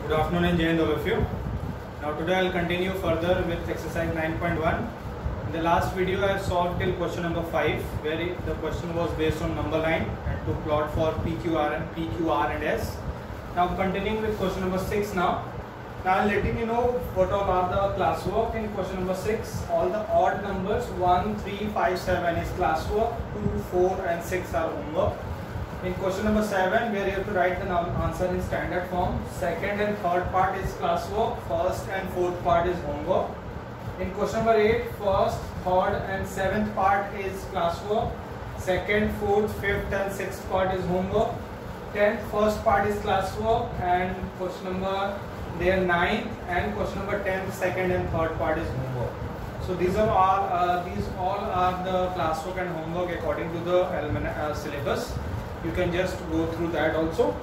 Good afternoon and Jai Hind all of you. Now today I will continue further with exercise 9.1. In the last video I have solved till question number 5, where the question was based on number line and to plot for PQR and S. Now continuing with question number 6 now. Now I am letting you know what all are the classwork in question number 6. All the odd numbers 1, 3, 5, 7 is classwork, 2, 4 and 6 are homework. In question number 7, where you have to write the answer in standard form, second and third part is classwork, first and fourth part is homework. In question number 8, first, third and seventh part is classwork, second, fourth, fifth and sixth part is homework, 10th first part is classwork, and question number 9th and question number 10th second and third part is homework. So these all are the classwork and homework according to the syllabus. You can just go through that also.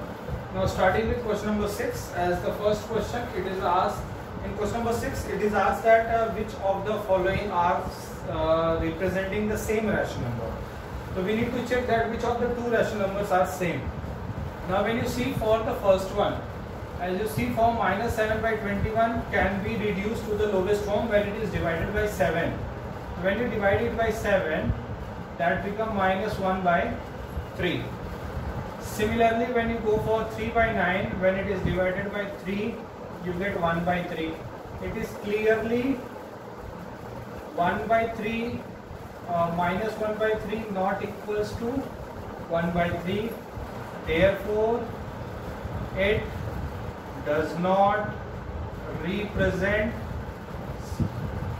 Now starting with question number 6 as the first question, it is asked in question number 6 it is asked that which of the following are representing the same rational number. So we need to check that which of the two rational numbers are same. Now when you see for the first one, as you see for minus 7 by 21 can be reduced to the lowest form when it is divided by 7. When you divide it by 7, that becomes minus 1 by 3. Similarly, when you go for 3 by 9, when it is divided by 3, you get 1 by 3. It is clearly 1 by 3 minus 1 by 3 not equals to 1 by 3. Therefore, it does not represent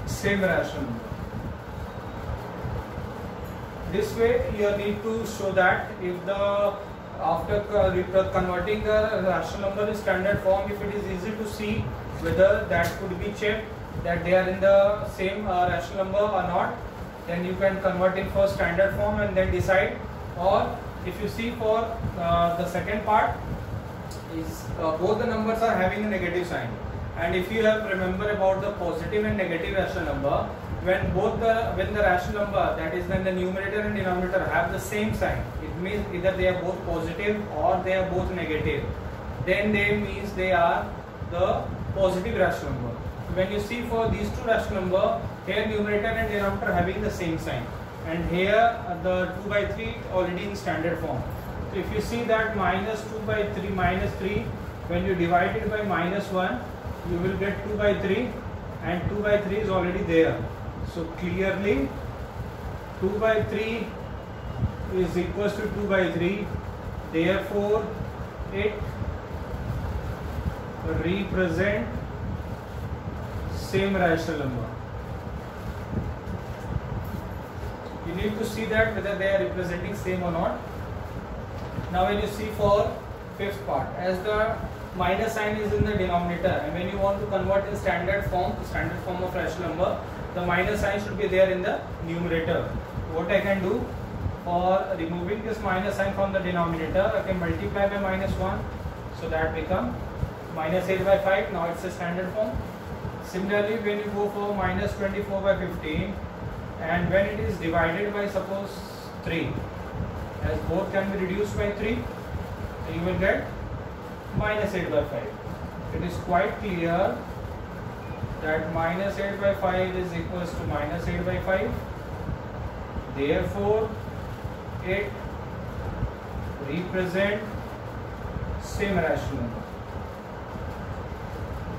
same rational number. This way you need to show that if after converting the rational number in standard form, if it is easy to see whether that could be checked that they are in the same rational number or not, then you can convert it for standard form and then decide. Or if you see for the second part is both the numbers are having a negative sign, and if you have remember about the positive and negative rational number, when the rational number, that is when the numerator and denominator have the same sign, it means either they are both positive or they are both negative, then they means they are the positive rational number. When you see for these two rational number, here numerator and denominator having the same sign, and here the 2 by 3 already in standard form. So if you see that minus 2 by 3 minus 3, when you divide it by minus 1, you will get 2 by 3, and 2 by 3 is already there. So clearly 2 by 3 is equals to 2 by 3. Therefore, it represent same rational number. You need to see that whether they are representing same or not. Now when you see for fifth part, as the minus sign is in the denominator, and when you want to convert in standard form of rational number, the minus sign should be there in the numerator. What I can do for removing this minus sign from the denominator, I can multiply by minus 1, so that become minus 8 by 5. Now it's a standard form. Similarly, when you go for minus 24 by 15, and when it is divided by suppose 3, as both can be reduced by 3, you will get minus 8 by 5. It is quite clear that minus 8 by 5 is equals to minus 8 by 5. Therefore, it represent same rational number.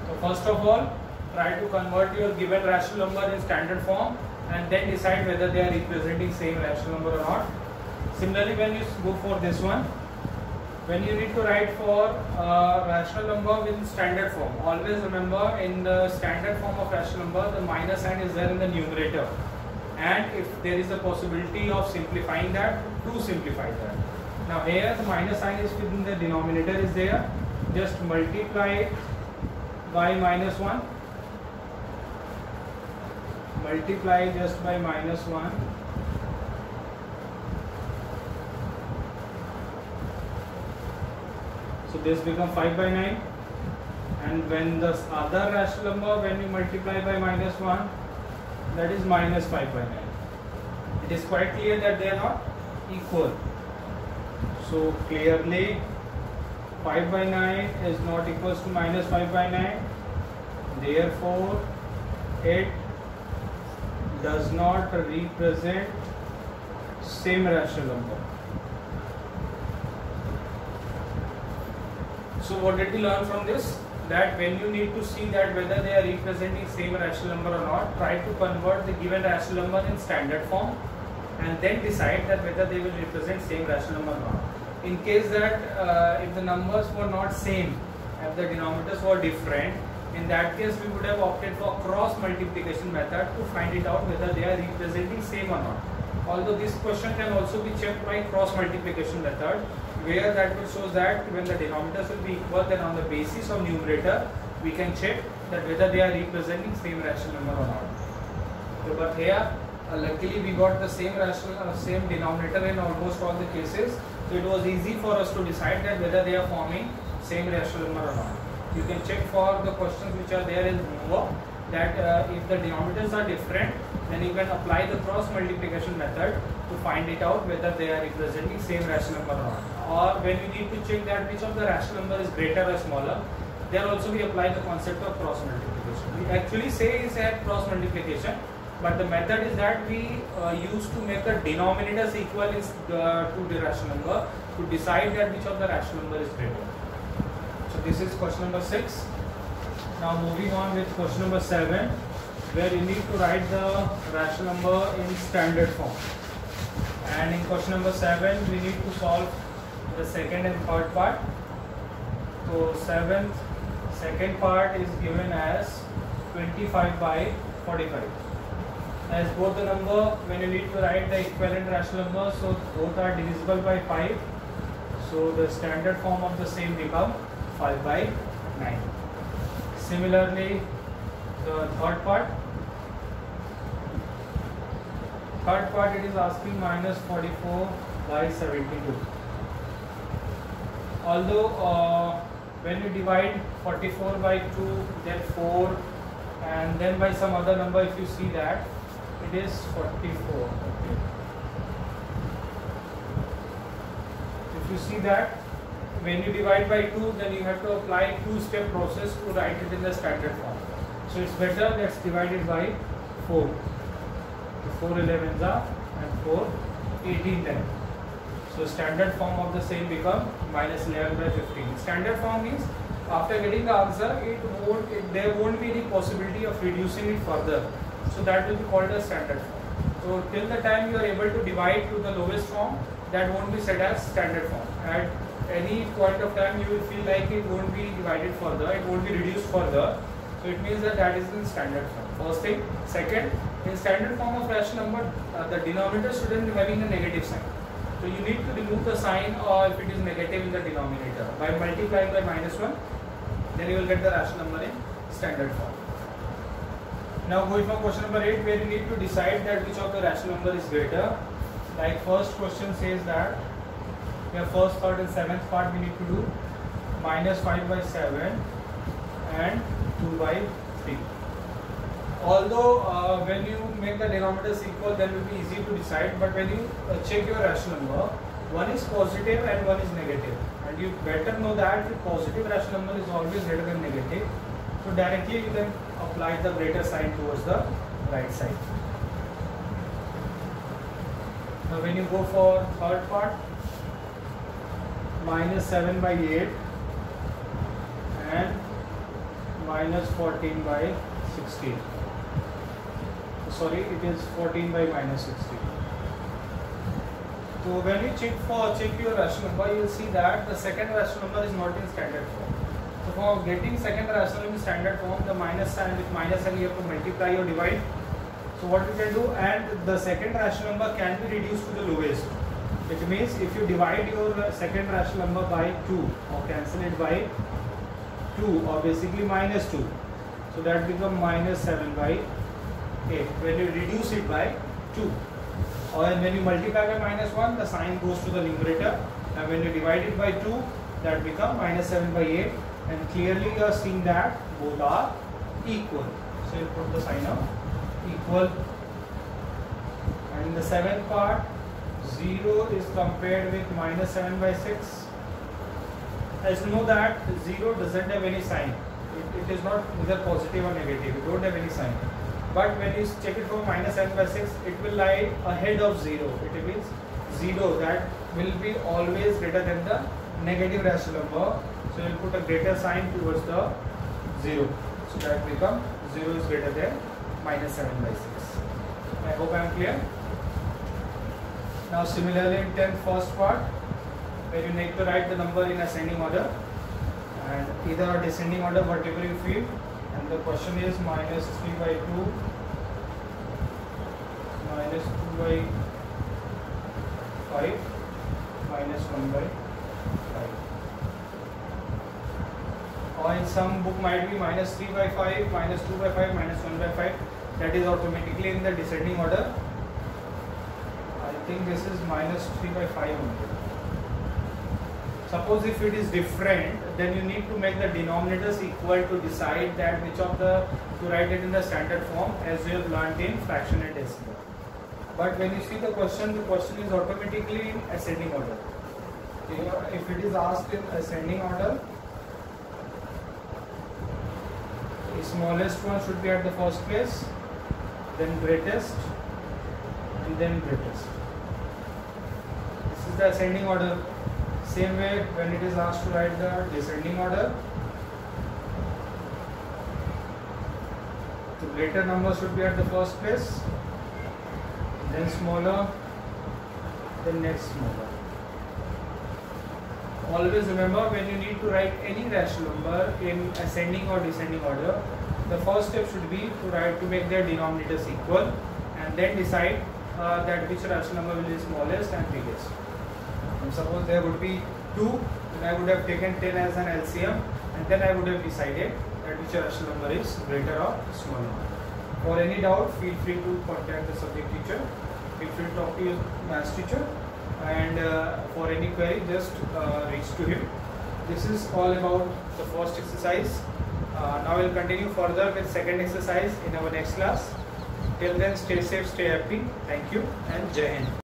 So first of all, try to convert your given rational number in standard form and then decide whether they are representing same rational number or not. Similarly, when you go for this one, when you need to write for rational number in standard form, always remember in the standard form of rational number, the minus sign is there in the numerator, and if there is a possibility of simplifying that, do simplify that. Now here the minus sign is within the denominator is there, just multiply it by minus 1, multiply just by minus 1. So this becomes 5 by 9, and when the other rational number, when you multiply by minus 1, that is minus 5 by 9. It is quite clear that they are not equal. So clearly 5 by 9 is not equals to minus 5 by 9. Therefore, it does not represent same rational number. So what did we learn from this? That when you need to see that whether they are representing same rational number or not, try to convert the given rational number in standard form and then decide that whether they will represent same rational number or not. In case that if the numbers were not same, if the denominators were different, in that case we would have opted for cross multiplication method to find it out whether they are representing same or not. Although this question can also be checked by cross multiplication method, where that will show that when the denominators will be equal, then on the basis of numerator we can check that whether they are representing same rational number or not. So, but here luckily we got the same same denominator in almost all the cases, so it was easy for us to decide that whether they are forming same rational number or not. You can check for the questions which are there in homework that if the denominators are different, then you can apply the cross multiplication method to find it out whether they are representing same rational number or not. Or when you need to check that which of the rational number is greater or smaller, there also we apply the concept of cross multiplication. We actually say is that cross multiplication, but the method is that we use to make the denominators equal to the rational number to decide that which of the rational number is greater. So this is question number 6. Now moving on with question number 7, where you need to write the rational number in standard form. And in question number 7, we need to solve the second and third part. So second part is given as 25 by 45. As both the number, when you need to write the equivalent rational number, so both are divisible by 5. So the standard form of the same become 5 by 9. Similarly, the third part it is asking minus 44 by 72. Although when you divide 44 by 2, then 4, and then by some other number, if you see that it is 44. Okay. If you see that when you divide by 2, then you have to apply two-step process to write it in the standard form. So it's better let's divide it by 4. 4 11s are and 4 18 then. So standard form of the same become minus 11 by 15. Standard form means after getting the answer, there won't be any possibility of reducing it further. So that will be called a standard form. So till the time you are able to divide to the lowest form, that won't be set as standard form. At any point of time you will feel like it won't be divided further, it won't be reduced further. So it means that is in standard form. First thing. Second, in standard form of rational number, the denominator shouldn't be having a negative sign. So you need to remove the sign, or if it is negative in the denominator, by multiplying by minus 1, then you will get the rational number in standard form. Now going for question number 8, where you need to decide that which of the rational number is greater. Like first question says that your first part and seventh part we need to do minus 5 by 7 and 2 by 3. Although when you make the denominators equal, then it will be easy to decide, but when you check your rational number, one is positive and one is negative, and you better know that the positive rational number is always greater than negative, so directly you can apply the greater sign towards the right side. Now when you go for third part, minus 7 by 8 and minus 14 by 16. Sorry, it is 14 by minus 16. So when you check your rational number, you will see that the second rational number is not in standard form. So for getting second rational number in standard form, the minus sign with minus sign you have to multiply or divide. So what you can do, and the second rational number can be reduced to the lowest. It means if you divide your second rational number by 2 or cancel it by 2, or basically minus 2, so that becomes minus 7 by 8 when you reduce it by 2, or when you multiply by minus 1, the sign goes to the numerator, and when you divide it by 2, that becomes minus 7 by 8, and clearly you are seeing that both are equal. So you put the sign of equal, and in the seventh part 0 is compared with minus 7 by 6, as you know that 0 doesn't have any sign. It is not either positive or negative. It don't have any sign. But when you check it from minus 7 by 6, it will lie ahead of 0. It means 0 that will be always greater than the negative rational number. So you will put a greater sign towards the 0. So that become 0 is greater than minus 7 by 6. I hope I am clear. Now similarly in 10th first part, where you need to write the number in ascending order and either a descending order whatever you feel, and the question is minus 3 by 2, minus 2 by 5, minus 1 by 5. Or in some book might be minus 3 by 5, minus 2 by 5, minus 1 by 5. That is automatically in the descending order. I think this is minus 3 by 5 only. Suppose if it is different, then you need to make the denominators equal to decide that which of the to write it in the standard form as you have learnt in fraction and decimal. But when you see the question is automatically in ascending order. If it is asked in ascending order, the smallest one should be at the first place, then greatest, and then greatest. This is the ascending order. Same way when it is asked to write the descending order, the greater number should be at the first place, then smaller, then next smaller. Always remember, when you need to write any rational number in ascending or descending order, the first step should be to make their denominators equal, and then decide that which rational number will be smallest and biggest. Suppose there would be 2, then I would have taken 10 as an LCM, and then I would have decided that which rational number is greater or smaller. For any doubt, feel free to contact the subject teacher, feel free to talk to your maths teacher, and for any query just reach to him. This is all about the first exercise. Now we will continue further with second exercise in our next class. Till then, stay safe, stay happy. Thank you and Jai Hind.